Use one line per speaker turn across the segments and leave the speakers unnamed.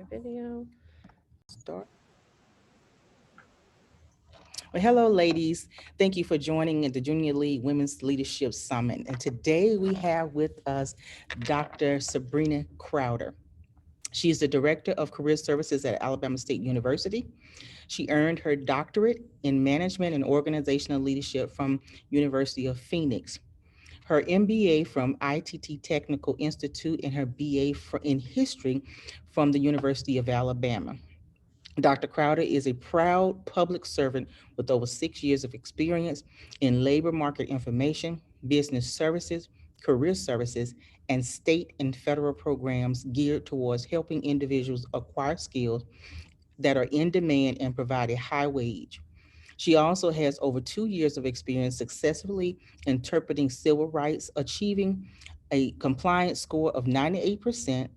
Video.
Start. Well, hello, ladies. Thank you for joining the Junior League Women's Leadership Summit. And today we have with us Dr. Sabrina Crowder. She is the Director of Career Services at Alabama State University. She earned her doctorate in Management and Organizational Leadership from University of Phoenix, her MBA from ITT Technical Institute, and her BA in History from the University of Alabama. Dr. Crowder is a proud public servant with over 6 years of experience in labor market information, business services, career services, and state and federal programs geared towards helping individuals acquire skills that are in demand and provide a high wage. She also has over 2 years of experience successfully interpreting civil rights, achieving a compliance score of 98%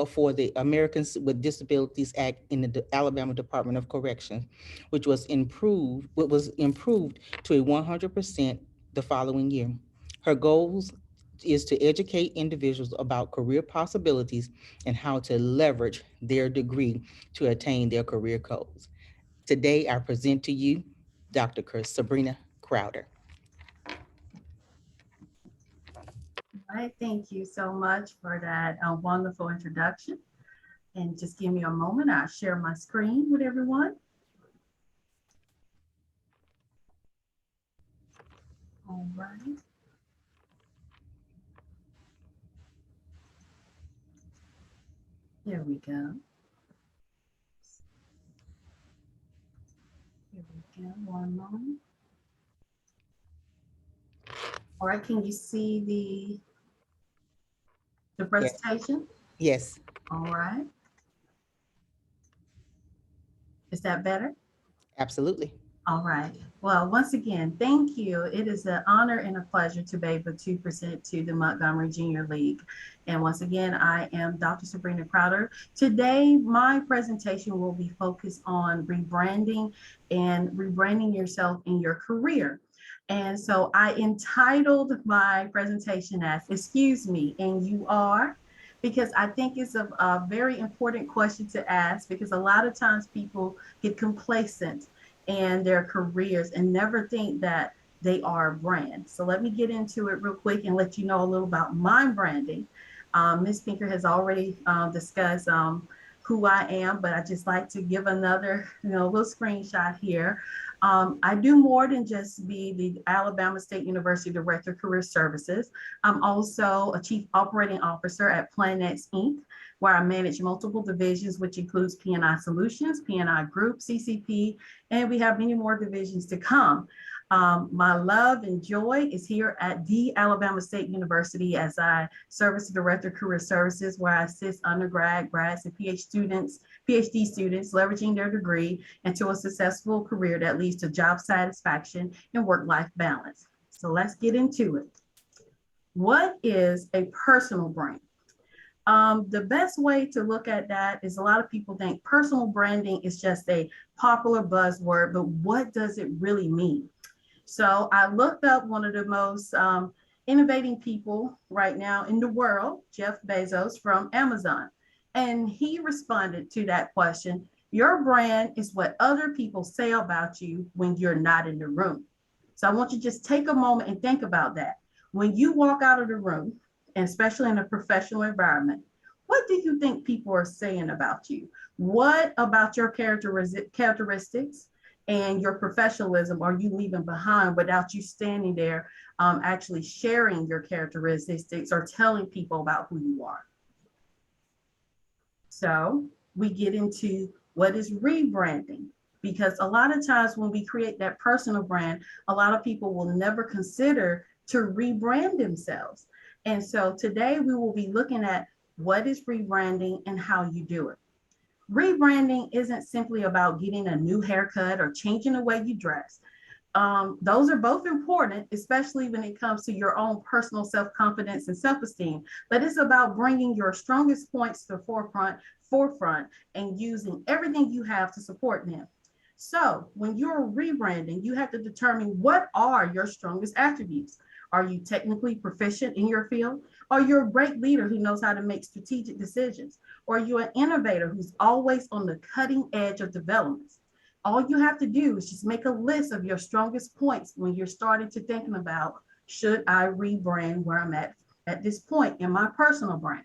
for the Americans with Disabilities Act in the Alabama Department of Corrections, which was improved to a 100% the following year. Her goals is to educate individuals about career possibilities and how to leverage their degree to attain their career goals. Today, I present to you Dr. Sabrina Crowder.
Right, thank you so much for that wonderful introduction. And just give me a moment, I'll share my screen with everyone. All right. Here we go. Here we go, one moment. All right, can you see the
Yes.
presentation?
Yes.
All right. Is that better?
Absolutely.
All right. Well, once again, thank you. It is an honor and a pleasure to be able to present to the Montgomery Junior League. And once again, I am Dr. Sabrina Crowder. Today, my presentation will be focused on rebranding and rebranding yourself in your career. And so I entitled my presentation as Excuse Me, and You Are? Because I think it's a very important question to ask, because a lot of times people get complacent and their careers and never think that they are a brand. So let me get into it real quick and let you know a little about my branding. Ms. Pinker has already discussed who I am, but I just like to give another little screenshot here. I do more than just be the Alabama State University Director of Career Services. I'm also a Chief Operating Officer at Planex Inc., where I manage multiple divisions, which includes P&I Solutions, P&I Group, CCP, and we have many more divisions to come. My love and joy is here at the Alabama State University as I serve as the Director of Career Services, where I assist undergrad, grads, and PhD students leveraging their degree into a successful career that leads to job satisfaction and work-life balance. So let's get into it. What is a personal brand? The best way to look at that is a lot of people think personal branding is just a popular buzzword, but what does it really mean? So I looked up one of the most innovating people right now in the world, Jeff Bezos from Amazon. And he responded to that question: your brand is what other people say about you when you're not in the room. So I want you to just take a moment and think about that. When you walk out of the room, and especially in a professional environment, what do you think people are saying about you? What about your characteristics and your professionalism are you leaving behind without you standing there actually sharing your characteristics or telling people about who you are? So we get into what is rebranding, because a lot of times when we create that personal brand, a lot of people will never consider to rebrand themselves. And so today we will be looking at what is rebranding and how you do it. Rebranding isn't simply about getting a new haircut or changing the way you dress. Those are both important, especially when it comes to your own personal self-confidence and self-esteem. But it's about bringing your strongest points to the forefront and using everything you have to support them. So when you're rebranding, you have to determine what are your strongest attributes. Are you technically proficient in your field? Or you're a great leader who knows how to make strategic decisions? Or you're an innovator who's always on the cutting edge of developments? All you have to do is just make a list of your strongest points when you're starting to thinking about, should I rebrand where I'm at this point in my personal brand?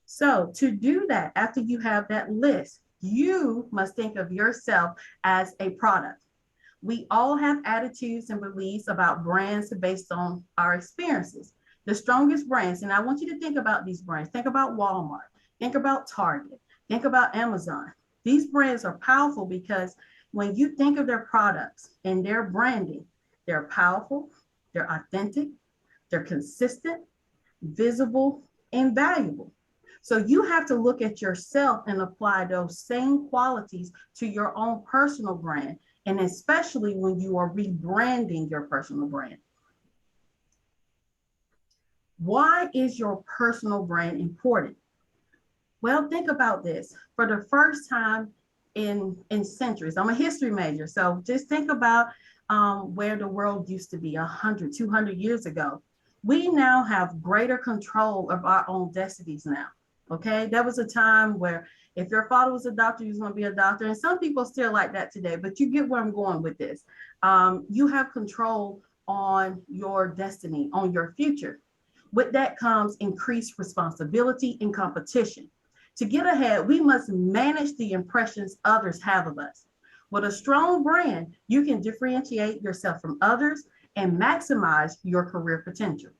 So to do that, after you have that list, you must think of yourself as a product. We all have attitudes and beliefs about brands based on our experiences. The strongest brands, and I want you to think about these brands. Think about Walmart, think about Target, think about Amazon. These brands are powerful because when you think of their products and their branding, they're powerful, they're authentic, they're consistent, visible, and valuable. So you have to look at yourself and apply those same qualities to your own personal brand, and especially when you are rebranding your personal brand. Why is your personal brand important? Well, think about this. For the first time in centuries, I'm a history major, so just think about where the world used to be 100, 200 years ago. We now have greater control of our own destinies now. Okay, there was a time where if your father was a doctor, you was going to be a doctor, and some people still like that today. But you get where I'm going with this. You have control on your destiny, on your future. With that comes increased responsibility and competition. To get ahead, we must manage the impressions others have of us. With a strong brand, you can differentiate yourself from others and maximize your career potential.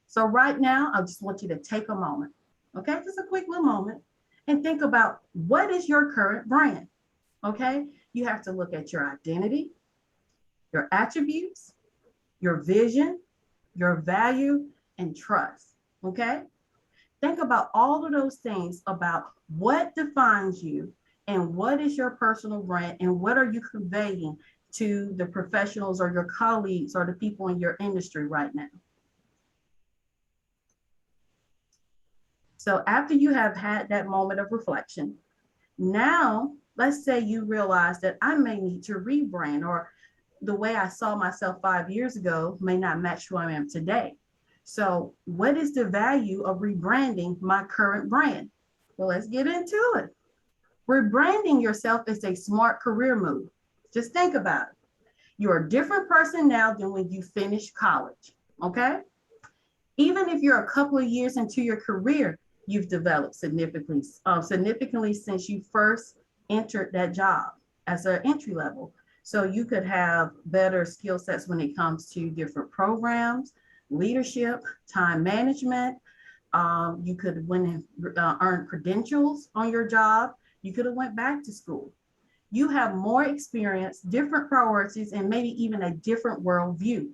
So right now, I just want you to take a moment, okay? Just a quick little moment and think about, what is your current brand, okay? You have to look at your identity, your attributes, your vision, your value, and trust, okay? Think about all of those things about what defines you and what is your personal brand and what are you conveying to the professionals or your colleagues or the people in your industry right now. So after you have had that moment of reflection, now let's say you realize that I may need to rebrand, or the way I saw myself 5 years ago may not match who I am today. So what is the value of rebranding my current brand? Well, let's get into it. Rebranding yourself is a smart career move. Just think about it. You're a different person now than when you finished college, okay? Even if you're a couple of years into your career, you've developed significantly since you first entered that job as an entry level. So you could have better skill sets when it comes to different programs, leadership, time management. You could earn credentials on your job. You could have went back to school. You have more experience, different priorities, and maybe even a different worldview.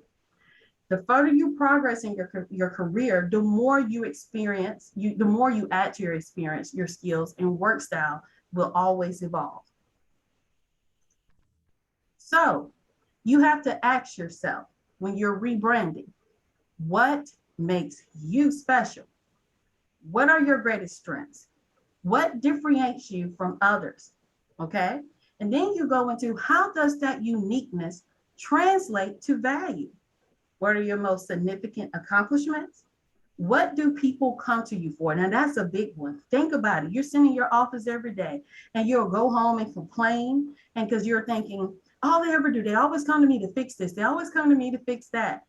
The further you progress in your career, the more you experience, the more you add to your experience, your skills and work style will always evolve. So you have to ask yourself when you're rebranding, what makes you special? What are your greatest strengths? What differentiates you from others? Okay. And then you go into, how does that uniqueness translate to value? What are your most significant accomplishments? What do people come to you for? Now, that's a big one. Think about it. You're sitting in your office every day and you'll go home and complain. And because you're thinking, all they ever do, they always come to me to fix this. They always come to me to fix that.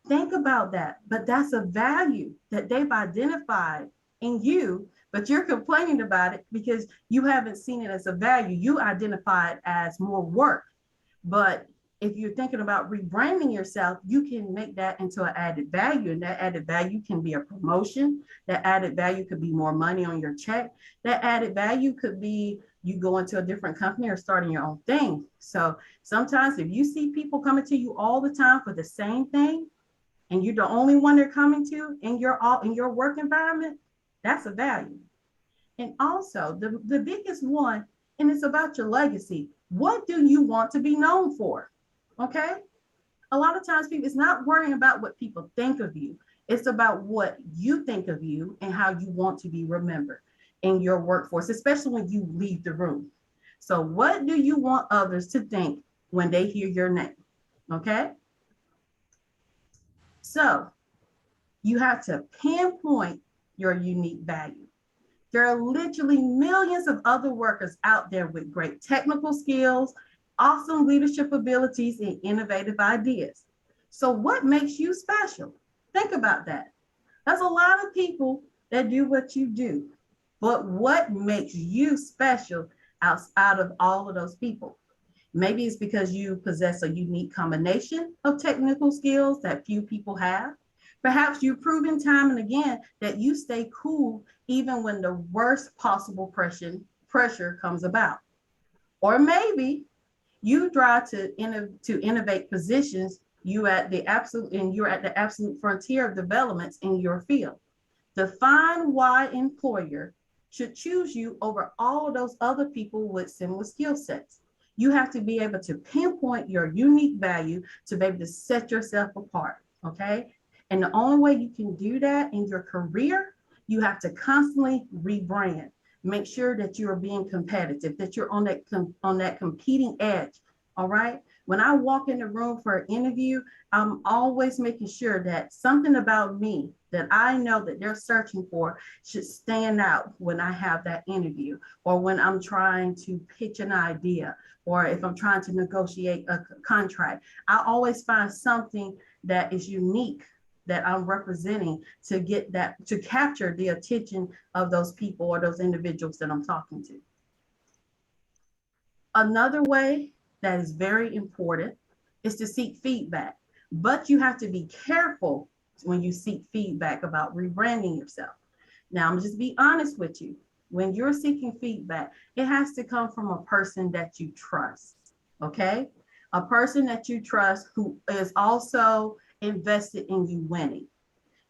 Think about that. But that's a value that they've identified in you, but you're complaining about it because you haven't seen it as a value. You identify it as more work. But if you're thinking about rebranding yourself, you can make that into an added value. And that added value can be a promotion. That added value could be more money on your check. That added value could be you go into a different company or starting your own thing. So sometimes if you see people coming to you all the time for the same thing, and you're the only one they're coming to in your work environment, that's a value. And also the biggest one, and it's about your legacy. What do you want to be known for? Okay. A lot of times people, it's not worrying about what people think of you. It's about what you think of you and how you want to be remembered in your workforce, especially when you leave the room. So what do you want others to think when they hear your name? Okay. So you have to pinpoint your unique value. There are literally millions of other workers out there with great technical skills, awesome leadership abilities, and innovative ideas. So, what makes you special? Think about that. There's a lot of people that do what you do, but what makes you special out of all of those people? Maybe it's because you possess a unique combination of technical skills that few people have. Perhaps you've proven time and again that you stay cool even when the worst possible pressure comes about. Or maybe you drive to innovate positions you're at the absolute frontier of developments in your field. Define why employer should choose you over all of those other people with similar skill sets. You have to be able to pinpoint your unique value to be able to set yourself apart. Okay. And the only way you can do that in your career, you have to constantly rebrand. Make sure that you are being competitive, that you're on that competing edge. All right. When I walk in the room for an interview, I'm always making sure that something about me that I know that they're searching for should stand out when I have that interview, or when I'm trying to pitch an idea, or if I'm trying to negotiate a contract. I always find something that is unique that I'm representing to get that, to capture the attention of those people or those individuals that I'm talking to. Another way that is very important is to seek feedback, but you have to be careful when you seek feedback about rebranding yourself. Now, I'm just be honest with you. When you're seeking feedback, it has to come from a person that you trust, okay? A person that you trust who is also invested in you winning.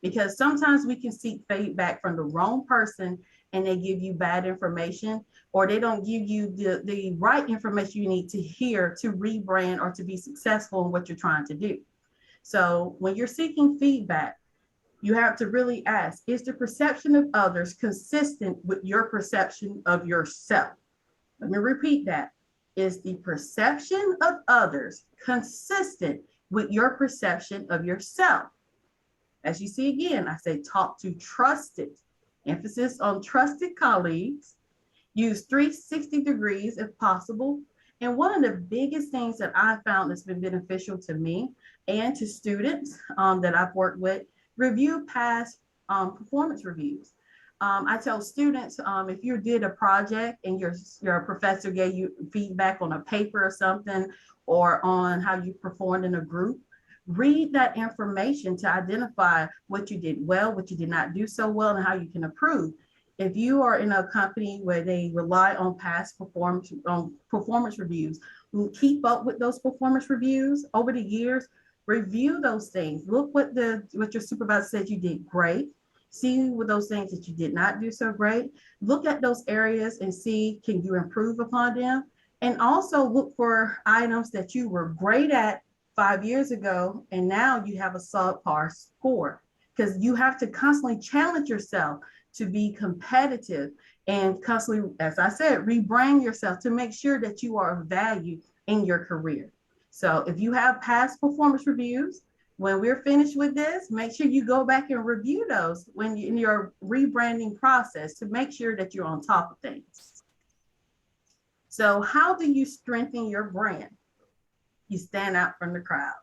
Because sometimes we can seek feedback from the wrong person and they give you bad information, or they don't give you the right information you need to hear to rebrand or to be successful in what you're trying to do. So when you're seeking feedback, you have to really ask, is the perception of others consistent with your perception of yourself? Let me repeat that. Is the perception of others consistent with your perception of yourself? As you see again, I say talk to trusted, emphasis on trusted colleagues, use 360 degrees if possible. And one of the biggest things that I found that's been beneficial to me and to students that I've worked with, review past performance reviews. I tell students, if you did a project and your professor gave you feedback on a paper or something, or on how you performed in a group, read that information to identify what you did well, what you did not do so well, and how you can improve. If you are in a company where they rely on past performance reviews, keep up with those performance reviews over the years. Review those things. Look what your supervisor said you did great. See with those things that you did not do so great. Look at those areas and see, can you improve upon them? And also look for items that you were great at 5 years ago and now you have a subpar score, because you have to constantly challenge yourself to be competitive and constantly, as I said, rebrand yourself to make sure that you are of value in your career. So if you have past performance reviews, when we're finished with this, make sure you go back and review those when you in your rebranding process to make sure that you're on top of things. So how do you strengthen your brand? You stand out from the crowd,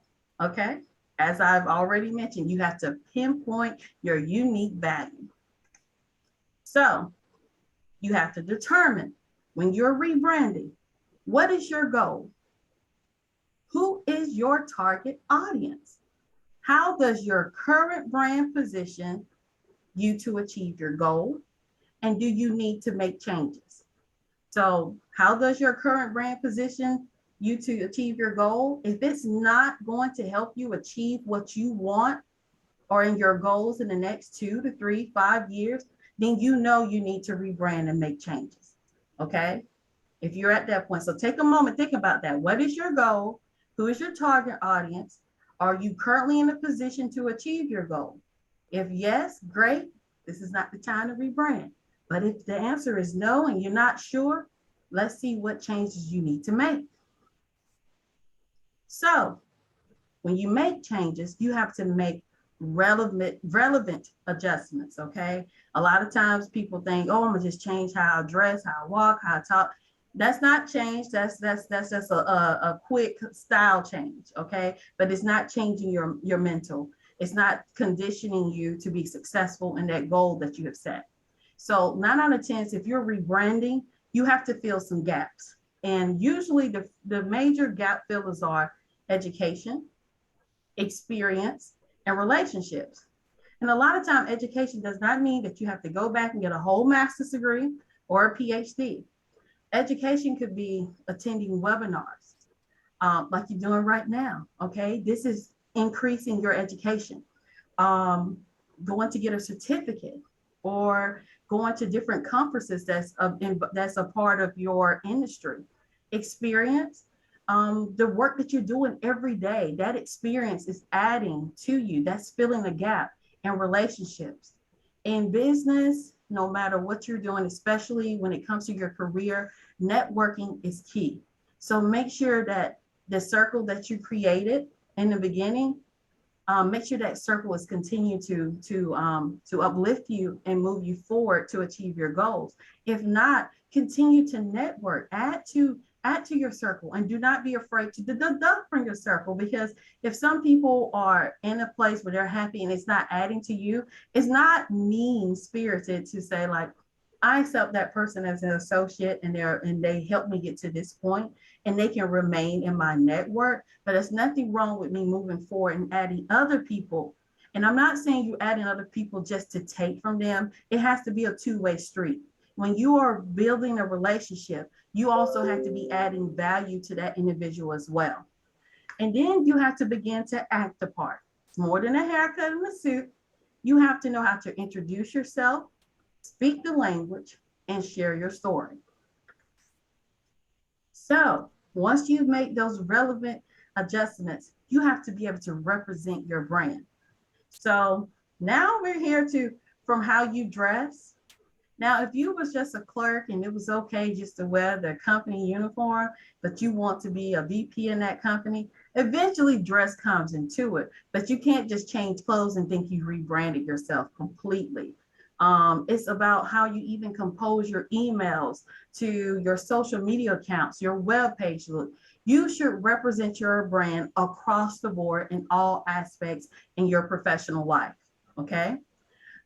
okay? As I've already mentioned, you have to pinpoint your unique value. So you have to determine when you're rebranding, what is your goal? Who is your target audience? How does your current brand position you to achieve your goal? And do you need to make changes? So how does your current brand position you to achieve your goal? If it's not going to help you achieve what you want or in your goals in the next 2 to 3, 5 years, then you know you need to rebrand and make changes. Okay. If you're at that point. So take a moment, think about that. What is your goal? Who is your target audience? Are you currently in a position to achieve your goal? If yes, great. This is not the time to rebrand. But if the answer is no and you're not sure, let's see what changes you need to make. So when you make changes, you have to make relevant adjustments. Okay. A lot of times people think, oh, I'm gonna just change how I dress, how I walk, how I talk. That's not change. That's just a quick style change. Okay. But it's not changing your mental. It's not conditioning you to be successful in that goal that you have set. So 9 out of 10, if you're rebranding, you have to fill some gaps. And usually the major gap fillers are education, experience, and relationships. And a lot of time, education does not mean that you have to go back and get a whole master's degree or a PhD. Education could be attending webinars, like you're doing right now. Okay, this is increasing your education. Um, Going to get a certificate or going to different conferences that's a part of your industry. Experience, the work that you're doing every day, that experience is adding to you. That's filling a gap in relationships. In business, no matter what you're doing, especially when it comes to your career, networking is key. So make sure that the circle that you created in the beginning, make sure that circle is continue to uplift you and move you forward to achieve your goals. If not, continue to network, add to your circle, and do not be afraid to deduct from your circle, because if some people are in a place where they're happy and it's not adding to you, it's not mean spirited to say like, I accept that person as an associate and they help me get to this point and they can remain in my network. But there's nothing wrong with me moving forward and adding other people. And I'm not saying you adding other people just to take from them. It has to be a two-way street. When you are building a relationship, you also have to be adding value to that individual as well. And then you have to begin to act the part. It's more than a haircut and a suit. You have to know how to introduce yourself, speak the language, and share your story. So once you make those relevant adjustments, you have to be able to represent your brand. So now we're here to from how you dress. Now, if you was just a clerk and it was okay just to wear the company uniform, but you want to be a VP in that company, eventually dress comes into it. But you can't just change clothes and think you rebranded yourself completely. It's about how you even compose your emails to your social media accounts, your web page look. You should represent your brand across the board in all aspects in your professional life. Okay.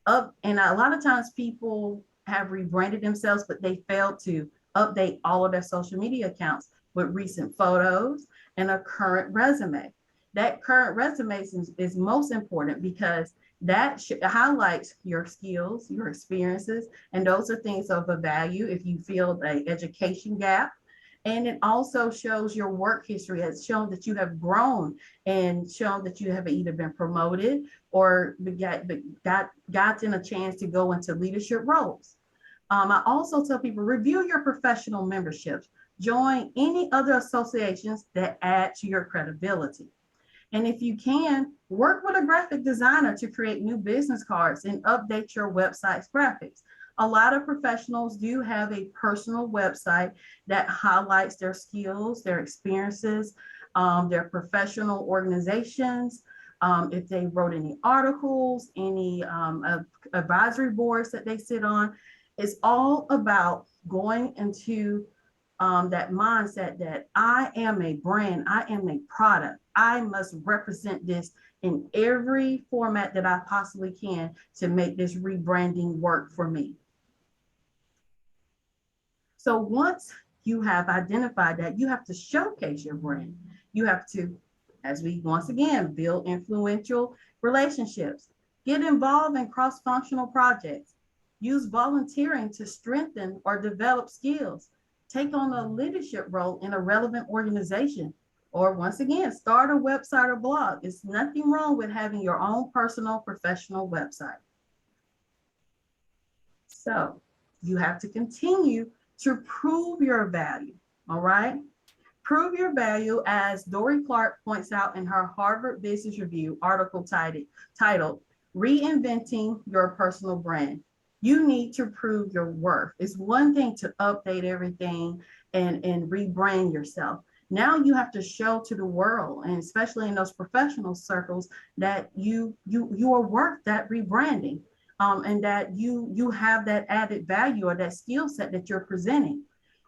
And a lot of times people have rebranded themselves, but they failed to update all of their social media accounts with recent photos and a current resume. That current resume is most important because highlights your skills, your experiences, and those are things of a value if you feel an education gap. And it also shows your work history. Has shown that you have grown and shown that you have either been promoted or gotten a chance to go into leadership roles. I also tell people review your professional memberships. Join any other associations that add to your credibility. And if you can, work with a graphic designer to create new business cards and update your website's graphics. A lot of professionals do have a personal website that highlights their skills, their experiences, their professional organizations. If they wrote any articles, any advisory boards that they sit on, it's all about going into that mindset that I am a brand, I am a product. I must represent this in every format that I possibly can to make this rebranding work for me. So once you have identified that, you have to showcase your brand. You have to, as we once again build influential relationships, get involved in cross-functional projects, use volunteering to strengthen or develop skills, take on a leadership role in a relevant organization, or once again, start a website or blog. It's nothing wrong with having your own personal professional website. So you have to continue to prove your value. All right. Prove your value, as Dory Clark points out in her Harvard Business Review article titled Reinventing Your Personal Brand. You need to prove your worth. It's one thing to update everything and rebrand yourself. Now you have to show to the world, and especially in those professional circles, that you are worth that rebranding, and that you have that added value or that skill set that you're presenting.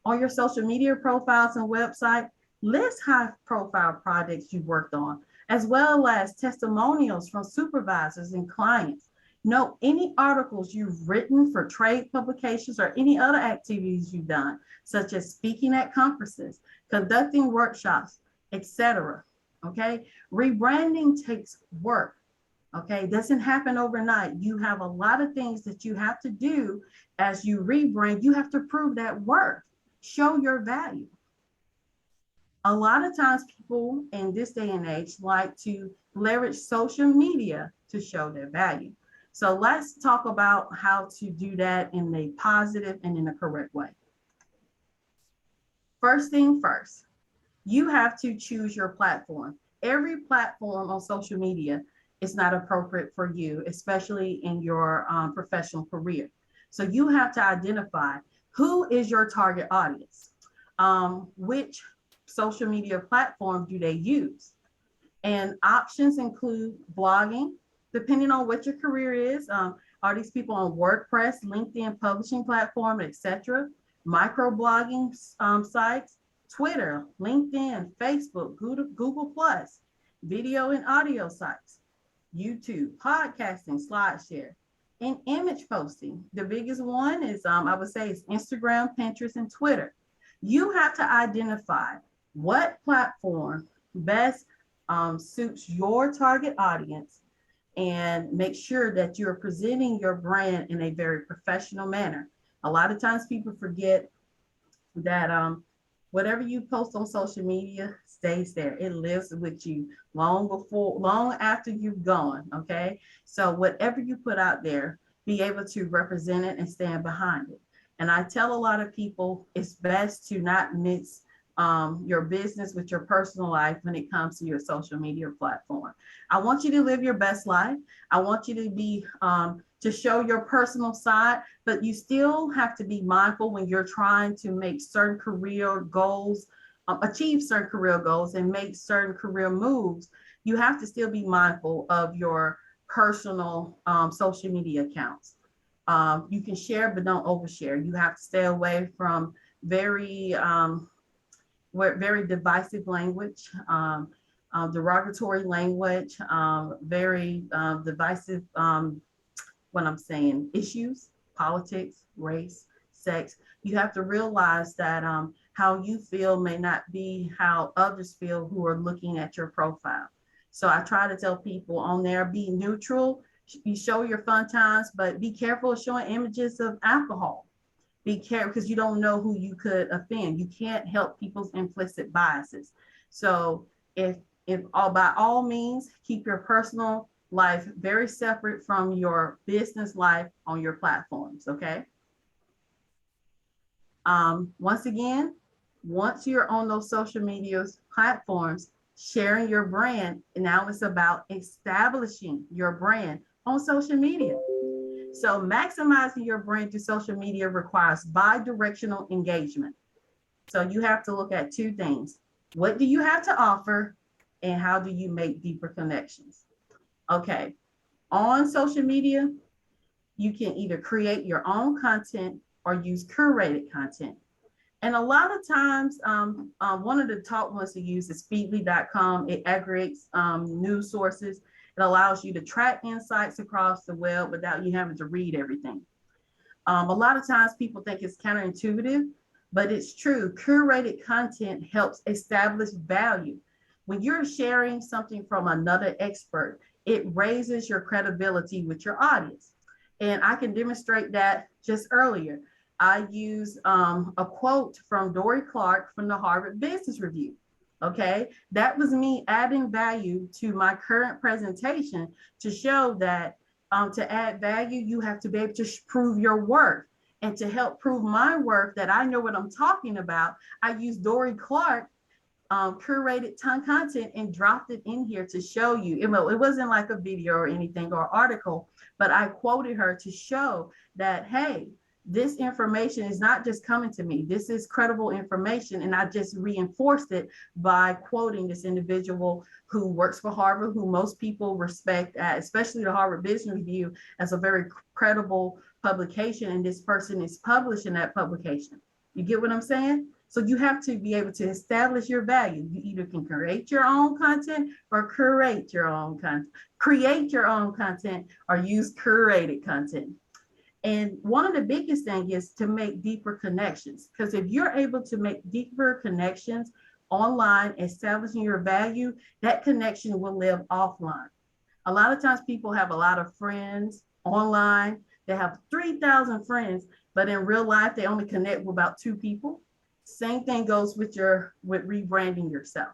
On your social media profiles and website, list high profile projects you worked on, as well as testimonials from supervisors and clients. Note any articles you've written for trade publications or any other activities you've done, such as speaking at conferences, conducting workshops, etc. Okay, rebranding takes work. Okay, it doesn't happen overnight. You have a lot of things that you have to do as you rebrand. You have to prove that worth, show your value. A lot of times, people in this day and age like to leverage social media to show their value. So, let's talk about how to do that in a positive and in a correct way. First thing first, you have to choose your platform. Every platform on social media is not appropriate for you, especially in your professional career. So you have to identify who is your target audience, which social media platform do they use, and options include blogging, depending on what your career is. Are these people on WordPress, LinkedIn publishing platform, etc.? Microblogging sites, Twitter, LinkedIn, Facebook, Google Plus, video and audio sites, YouTube, podcasting, SlideShare, and image posting. The biggest one is, I would say, is Instagram, Pinterest, and Twitter. You have to identify what platform best suits your target audience, and make sure that you're presenting your brand in a very professional manner. A lot of times people forget that whatever you post on social media stays there. It lives with you long after you've gone. Okay. So whatever you put out there, be able to represent it and stand behind it. And I tell a lot of people it's best to not mix your business with your personal life when it comes to your social media platform. I want you to live your best life. I want you to be to show your personal side, but you still have to be mindful when you're trying to make certain career goals, achieve certain career goals, and make certain career moves. You have to still be mindful of your personal social media accounts. You can share, but don't overshare. You have to stay away from very very divisive language, derogatory language, very divisive, what I'm saying, issues, politics, race, sex. You have to realize that how you feel may not be how others feel who are looking at your profile. So I try to tell people on there, be neutral. You show your fun times, but be careful of showing images of alcohol. Be careful because you don't know who you could offend. You can't help people's implicit biases. So if all by all means, keep your personal life very separate from your business life on your platforms. Okay. Once again, once you're on those social media platforms, sharing your brand, and now it's about establishing your brand on social media. So maximizing your brand through social media requires bi-directional engagement. So you have to look at two things. What do you have to offer, and how do you make deeper connections? Okay. On social media, you can either create your own content or use curated content. And a lot of times, one of the top ones to use is feedly.com. It aggregates news sources. It allows you to track insights across the web without you having to read everything. A lot of times people think it's counterintuitive, but it's true. Curated content helps establish value. When you're sharing something from another expert, it raises your credibility with your audience. And I can demonstrate that just earlier. I use a quote from Dory Clark from the Harvard Business Review. Okay, that was me adding value to my current presentation to show that to add value, you have to be able to prove your worth. And to help prove my worth that I know what I'm talking about, I use Dory Clark curated ton content and dropped it in here to show you. It wasn't like a video or anything or article, but I quoted her to show that, hey, this information is not just coming to me. This is credible information. And I just reinforced it by quoting this individual who works for Harvard, who most people respect, especially the Harvard Business Review, as a very credible publication. And this person is published in that publication. You get what I'm saying? So you have to be able to establish your value. You either can create your own content or curate your own content, create your own content or use curated content. And one of the biggest things is to make deeper connections. Because if you're able to make deeper connections online, establishing your value, that connection will live offline. A lot of times people have a lot of friends online. They have 3,000 friends, but in real life, they only connect with about two people. Same thing goes with rebranding yourself,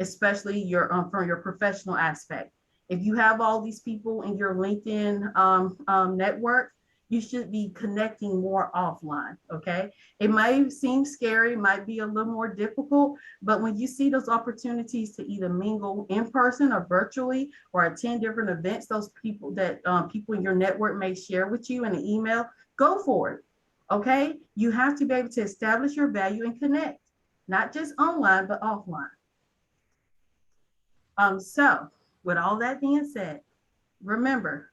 especially from your professional aspect. If you have all these people in your LinkedIn network, you should be connecting more offline. Okay. It might seem scary, might be a little more difficult, but when you see those opportunities to either mingle in person or virtually or attend different events, those people that people in your network may share with you in an email, go for it. Okay. You have to be able to establish your value and connect, not just online, but offline. So with all that being said, remember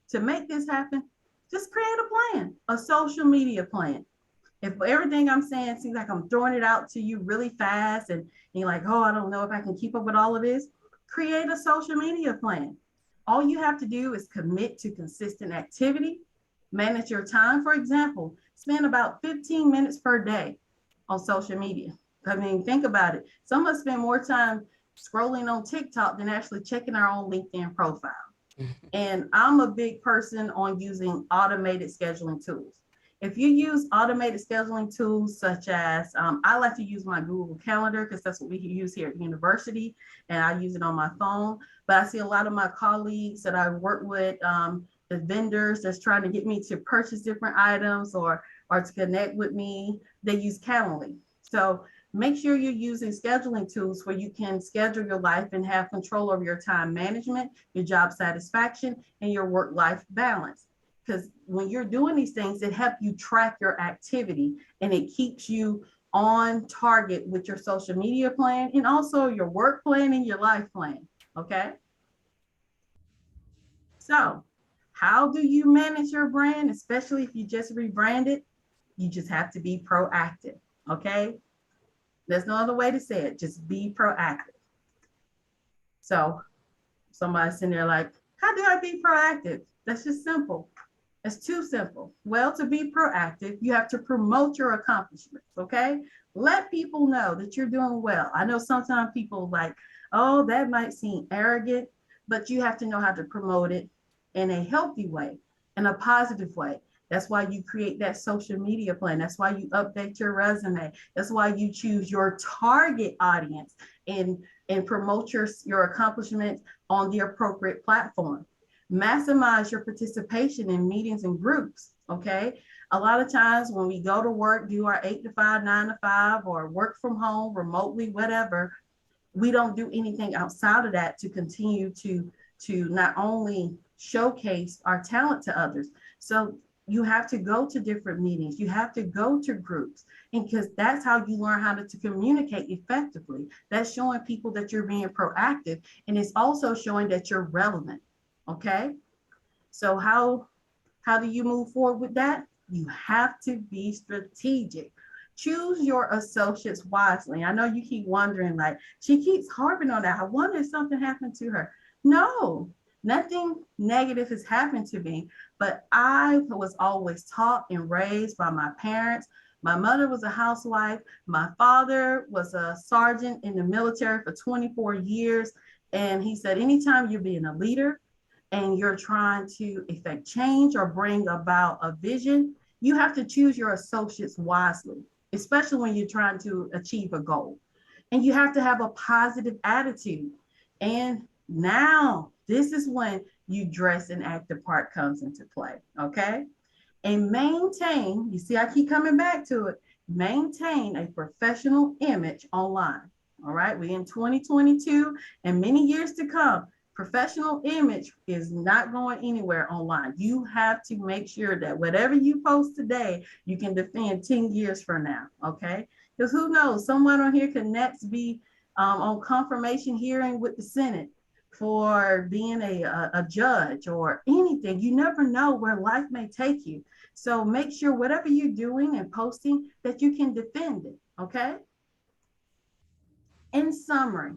to make this happen, just create a plan, a social media plan. If everything I'm saying seems like I'm throwing it out to you really fast and you're like, oh, I don't know if I can keep up with all of this, create a social media plan. All you have to do is commit to consistent activity, manage your time. For example, spend about 15 minutes per day on social media. I mean, think about it. Some of us spend more time scrolling on TikTok than actually checking our own LinkedIn profile. And I'm a big person on using automated scheduling tools. If you use automated scheduling tools, such as I like to use my Google Calendar because that's what we use here at university, and I use it on my phone. But I see a lot of my colleagues that I work with, the vendors that's trying to get me to purchase different items or to connect with me, they use Calendly. So make sure you're using scheduling tools where you can schedule your life and have control over your time management, your job satisfaction, and your work-life balance. Because when you're doing these things, it helps you track your activity and it keeps you on target with your social media plan and also your work plan and your life plan. Okay. So, how do you manage your brand, especially if you just rebranded? You just have to be proactive. Okay. There's no other way to say it. Just be proactive. So somebody's sitting there like, how do I be proactive? That's just simple. It's too simple. Well, to be proactive, you have to promote your accomplishments, okay? Let people know that you're doing well. I know sometimes people like, oh, that might seem arrogant, but you have to know how to promote it in a healthy way, in a positive way. That's why you create that social media plan. That's why you update your resume. That's why you choose your target audience and promote your accomplishments on the appropriate platform. Maximize your participation in meetings and groups. Okay. A lot of times when we go to work, do our 8 to 5, 9 to 5, or work from home remotely, whatever, we don't do anything outside of that to continue to not only showcase our talent to others. So you have to go to different meetings. You have to go to groups, and because that's how you learn how to communicate effectively. That's showing people that you're being proactive, and it's also showing that you're relevant. Okay. So how do you move forward with that? You have to be strategic. Choose your associates wisely. I know you keep wondering, like, she keeps harping on that. I wonder if something happened to her. No, nothing negative has happened to me, but I was always taught and raised by my parents. My mother was a housewife. My father was a sergeant in the military for 24 years. And he said, anytime you're being a leader, and you're trying to effect change or bring about a vision, you have to choose your associates wisely, especially when you're trying to achieve a goal. And you have to have a positive attitude. And now this is when you dress and act the part comes into play. Okay. And maintain, you see, I keep coming back to it, maintain a professional image online. All right. We're in 2022 and many years to come. Professional image is not going anywhere online. You have to make sure that whatever you post today, you can defend 10 years from now. Okay. Because who knows, someone on here can next be on confirmation hearing with the Senate for being a judge or anything. You never know where life may take you. So make sure whatever you're doing and posting that you can defend it. Okay. In summary,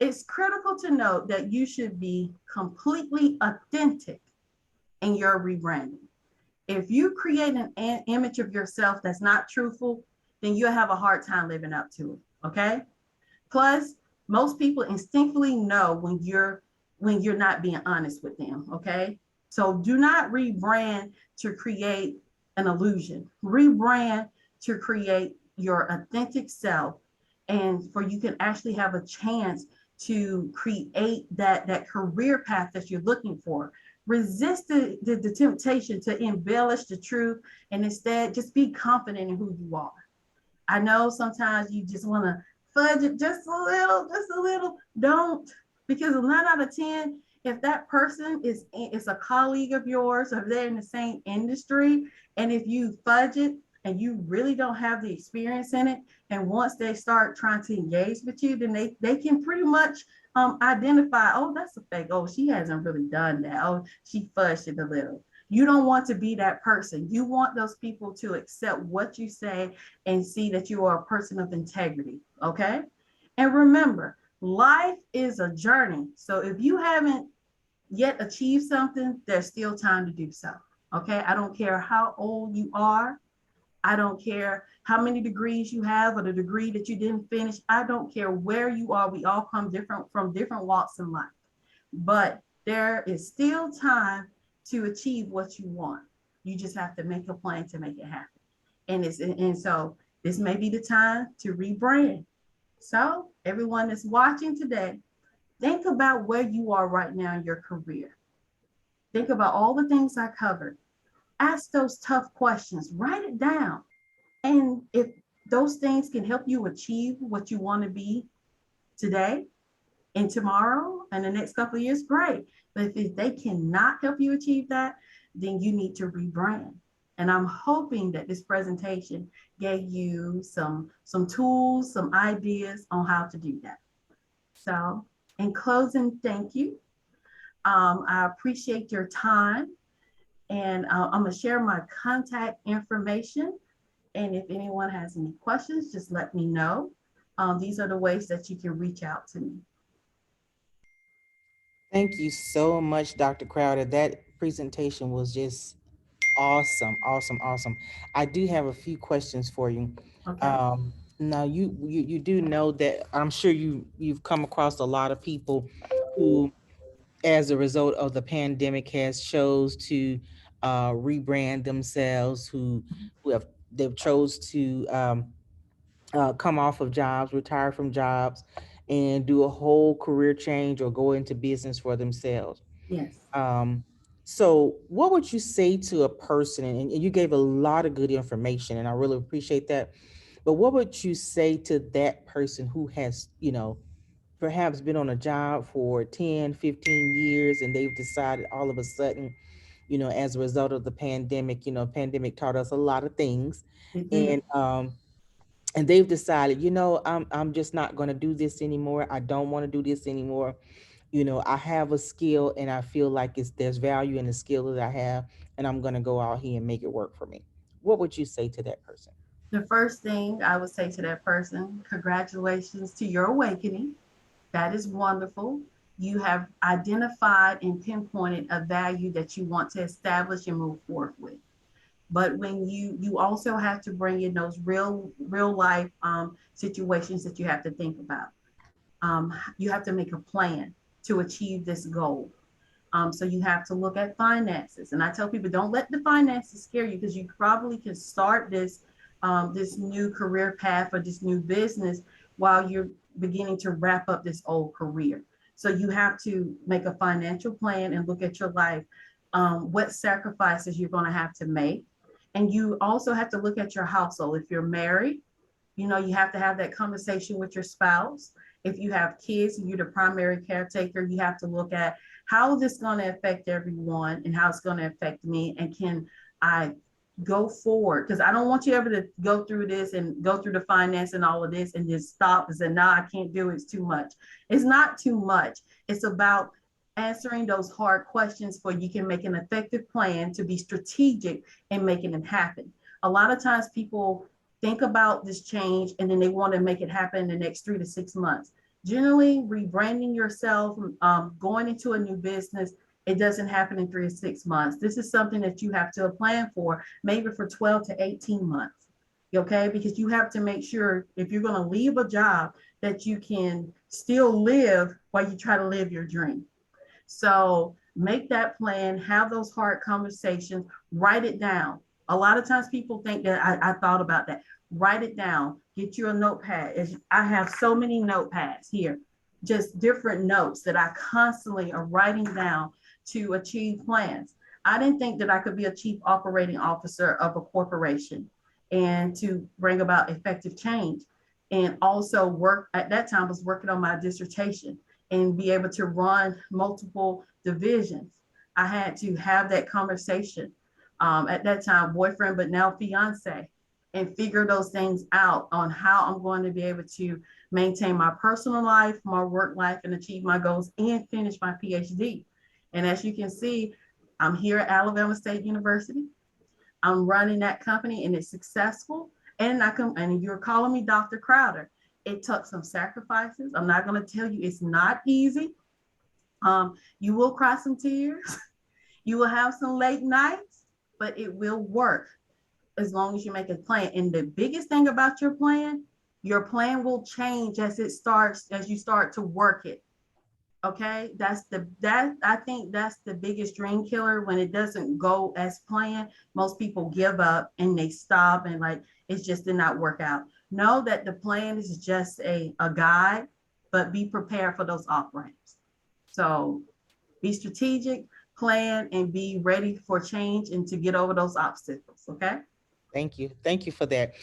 it's critical to note that you should be completely authentic in your rebranding. If you create an image of yourself that's not truthful, then you'll have a hard time living up to it. Okay. Plus, most people instinctively know when you're not being honest with them. Okay. So do not rebrand to create an illusion. Rebrand to create your authentic self, and for you can actually have a chance to create that career path that you're looking for. Resist the temptation to embellish the truth, and instead just be confident in who you are. I know sometimes you just want to fudge it just a little, just a little. Don't, because 9 out of 10, if that person is a colleague of yours or they're in the same industry, and if you fudge it and you really don't have the experience in it, and once they start trying to engage with you, then they can pretty much identify, oh, that's a fake. Oh, she hasn't really done that. Oh, she fudged it a little. You don't want to be that person. You want those people to accept what you say and see that you are a person of integrity. Okay. And remember, life is a journey. So if you haven't yet achieved something, there's still time to do so. Okay. I don't care how old you are. I don't care how many degrees you have or the degree that you didn't finish. I don't care where you are. We all come different from different walks in life. But there is still time to achieve what you want. You just have to make a plan to make it happen. And so this may be the time to rebrand. So everyone that's watching today, think about where you are right now in your career. Think about all the things I covered. Ask those tough questions. Write it down. And if those things can help you achieve what you want to be today and tomorrow and the next couple of years, great. But if they cannot help you achieve that, then you need to rebrand. And I'm hoping that this presentation gave you some tools, some ideas on how to do that. So in closing, thank you. I appreciate your time, and I'm gonna share my contact information. And if anyone has any questions, just let me know. These are the ways that you can reach out to me.
Thank you so much, Dr. Crowder. That presentation was just awesome, awesome, awesome. I do have a few questions for you.
Okay.
Now, you do know that I'm sure you've come across a lot of people who, as a result of the pandemic, has chose to rebrand themselves. Who have they've chose to come off of jobs, retire from jobs, and do a whole career change or go into business for themselves.
Yes.
Um, so, what would you say to a person? And you gave a lot of good information, and I really appreciate that. But what would you say to that person who has, perhaps been on a job for 10, 15 years and they've decided all of a sudden, as a result of the pandemic, pandemic taught us a lot of things.
It did.
And they've decided, I'm just not going to do this anymore. I don't want to do this anymore. I have a skill and I feel like there's value in the skill that I have, and I'm going to go out here and make it work for me. What would you say to that person?
The first thing I would say to that person, congratulations to your awakening. That is wonderful. You have identified and pinpointed a value that you want to establish and move forward with. But when you also have to bring in those real life situations that you have to think about. You have to make a plan to achieve this goal. So you have to look at finances. And I tell people, don't let the finances scare you, because you probably can start this new career path or this new business while you're beginning to wrap up this old career. So you have to make a financial plan and look at your life, what sacrifices you're going to have to make. And you also have to look at your household. If you're married, you have to have that conversation with your spouse. If you have kids and you're the primary caretaker, you have to look at how is this going to affect everyone and how it's going to affect me, and can I go forward? Because I don't want you ever to go through this and go through the finance and all of this and just stop and say, no, I can't do it. It's too much. It's not too much. It's about answering those hard questions for you can make an effective plan to be strategic in making it happen. A lot of times people think about this change and then they want to make it happen in the next 3 to 6 months. Generally, rebranding yourself, going into a new business, it doesn't happen in 3 to 6 months. This is something that you have to plan for, maybe for 12 to 18 months. Okay, because you have to make sure if you're going to leave a job that you can still live while you try to live your dream. So make that plan, have those hard conversations, write it down. A lot of times people think that I thought about that. Write it down. Get you a notepad. I have so many notepads here, just different notes that I constantly are writing down to achieve plans. I didn't think that I could be a chief operating officer of a corporation and to bring about effective change. And also work at that time, I was working on my dissertation and be able to run multiple divisions. I had to have that conversation. At that time, boyfriend, but now fiance, and figure those things out on how I'm going to be able to maintain my personal life, my work life, and achieve my goals and finish my PhD. And as you can see, I'm here at Alabama State University. I'm running that company and it's successful. And I can, and you're calling me Dr. Crowder. It took some sacrifices. I'm not going to tell you it's not easy. You will cry some tears. You will have some late nights, but it will work as long as you make a plan. And the biggest thing about your plan will change as it starts, as you start to work it. Okay, that I think that's the biggest dream killer. When it doesn't go as planned, most people give up and they stop and like it just did not work out. Know that the plan is just a guide, but be prepared for those off ramps. So be strategic, plan, and be ready for change and to get over those obstacles. Okay.
Thank you. Thank you for that.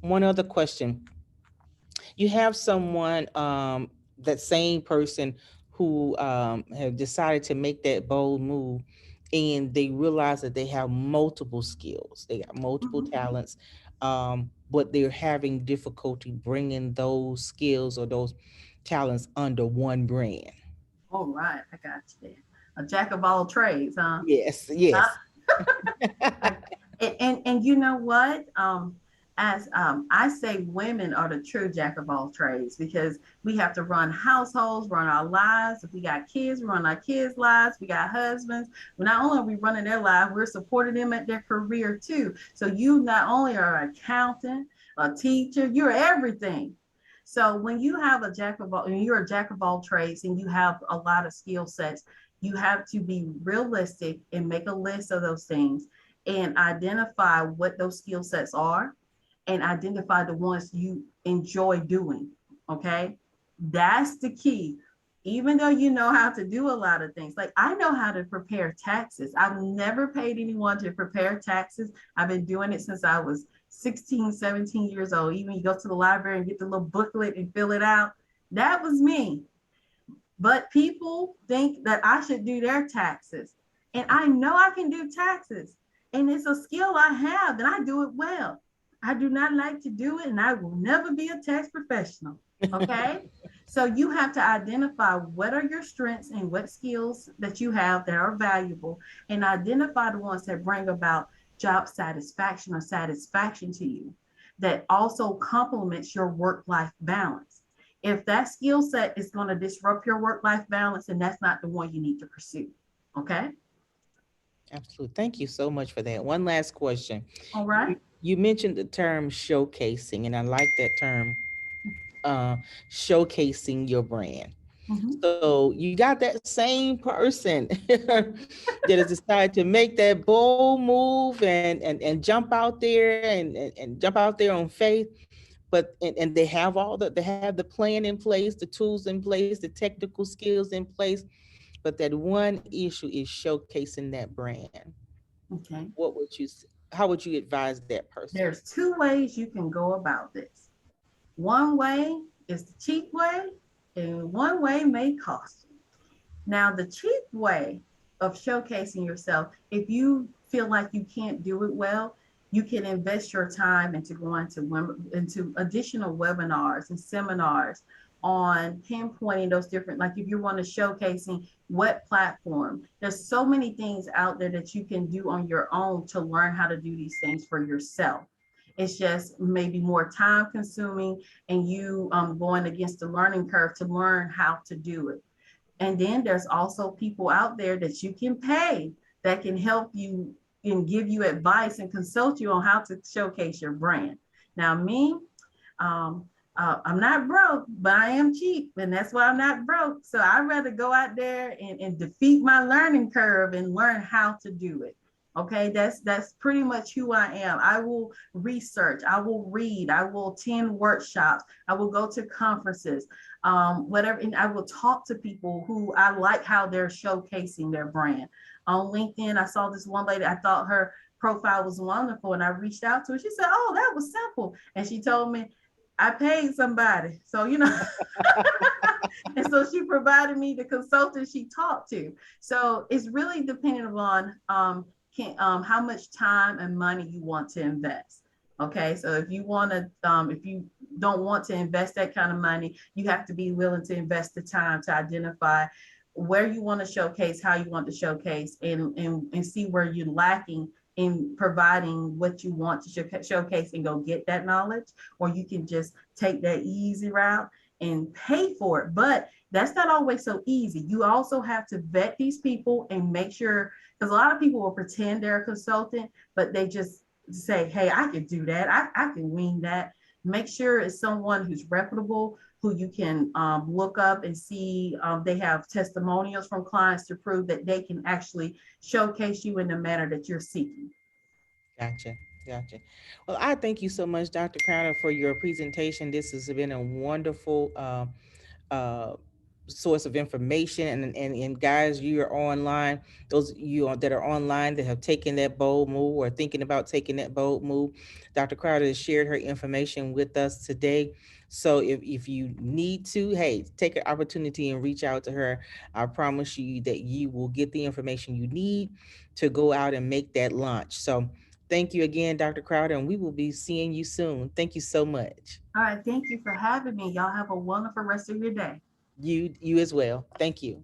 One other question. You have someone, that same person who have decided to make that bold move, and they realize that they have multiple skills, they got multiple
Mhm.
talents, but they're having difficulty bringing those skills or those talents under one brand.
All right, I got you there. A jack of all trades, huh?
Yes,
Huh?
yes.
I, and you know what? As I say, women are the true jack of all trades because we have to run households, run our lives. If we got kids, we run our kids' lives. We got husbands. Well, not only are we running their lives, we're supporting them at their career too. So you not only are an accountant, a teacher, you're everything. So when you have a jack of all, and you're a jack of all trades, and you have a lot of skill sets, you have to be realistic and make a list of those things and identify what those skill sets are and identify the ones you enjoy doing. Okay. That's the key. Even though you know how to do a lot of things, like I know how to prepare taxes. I've never paid anyone to prepare taxes. I've been doing it since I was 16, 17 years old. Even you go to the library and get the little booklet and fill it out. That was me. But people think that I should do their taxes. And I know I can do taxes. And it's a skill I have and I do it well. I do not like to do it and I will never be a tax professional. Okay. So you have to identify what are your strengths and what skills that you have that are valuable and identify the ones that bring about job satisfaction or satisfaction to you that also complements your work life balance. If that skill set is going to disrupt your work life balance, then that's not the one you need to pursue. Okay.
Absolutely. Thank you so much for that. One last question.
All
You,
right.
you mentioned the term showcasing, and I like that term, uh, showcasing your brand.
Mm-hmm.
So you got that same person that has decided to make that bold move and jump out there and jump out there on faith. But and they have the plan in place, the tools in place, the technical skills in place. But that one issue is showcasing that brand.
Okay.
What would you how would you advise that person?
There's two ways you can go about this. One way is the cheap way, and one way may cost you. Now, the cheap way of showcasing yourself, if you feel like you can't do it well, you can invest your time into going into additional webinars and seminars on pinpointing those different, like if you want to showcasing what platform. There's so many things out there that you can do on your own to learn how to do these things for yourself. It's just maybe more time consuming, and you going against the learning curve to learn how to do it. And then there's also people out there that you can pay that can help you and give you advice and consult you on how to showcase your brand. Now, me, um, I'm not broke, but I am cheap, and that's why I'm not broke. So I'd rather go out there and defeat my learning curve and learn how to do it. Okay, that's pretty much who I am. I will research, I will read, I will attend workshops, I will go to conferences, whatever, and I will talk to people who I like how they're showcasing their brand. On LinkedIn, I saw this one lady, I thought her profile was wonderful, and I reached out to her. She said, "Oh, that was simple," and she told me I paid somebody. So, and so she provided me the consultant she talked to. So it's really dependent upon how much time and money you want to invest. Okay, so if you don't want to invest that kind of money, you have to be willing to invest the time to identify where you want to showcase, how you want to showcase, and see where you're lacking in providing what you want to showcase and go get that knowledge, or you can just take that easy route and pay for it. But that's not always so easy. You also have to vet these people and make sure, because a lot of people will pretend they're a consultant, but they just say, "Hey, I can do that. I can wing that." Make sure it's someone who's reputable, who you can look up and see. They have testimonials from clients to prove that they can actually showcase you in the manner that you're seeking.
Gotcha. Gotcha. Well, I thank you so much, Dr. Crowder, for your presentation. This has been a wonderful uh, source of information. And guys, you are online. Those that are online that have taken that bold move or thinking about taking that bold move, Dr. Crowder has shared her information with us today. So if you need to, hey, take an opportunity and reach out to her. I promise you that you will get the information you need to go out and make that launch. So thank you again, Dr. Crowder, and we will be seeing you soon. Thank you so much.
All right, thank you for having me. Y'all have a wonderful rest of your day.
You as well. Thank you.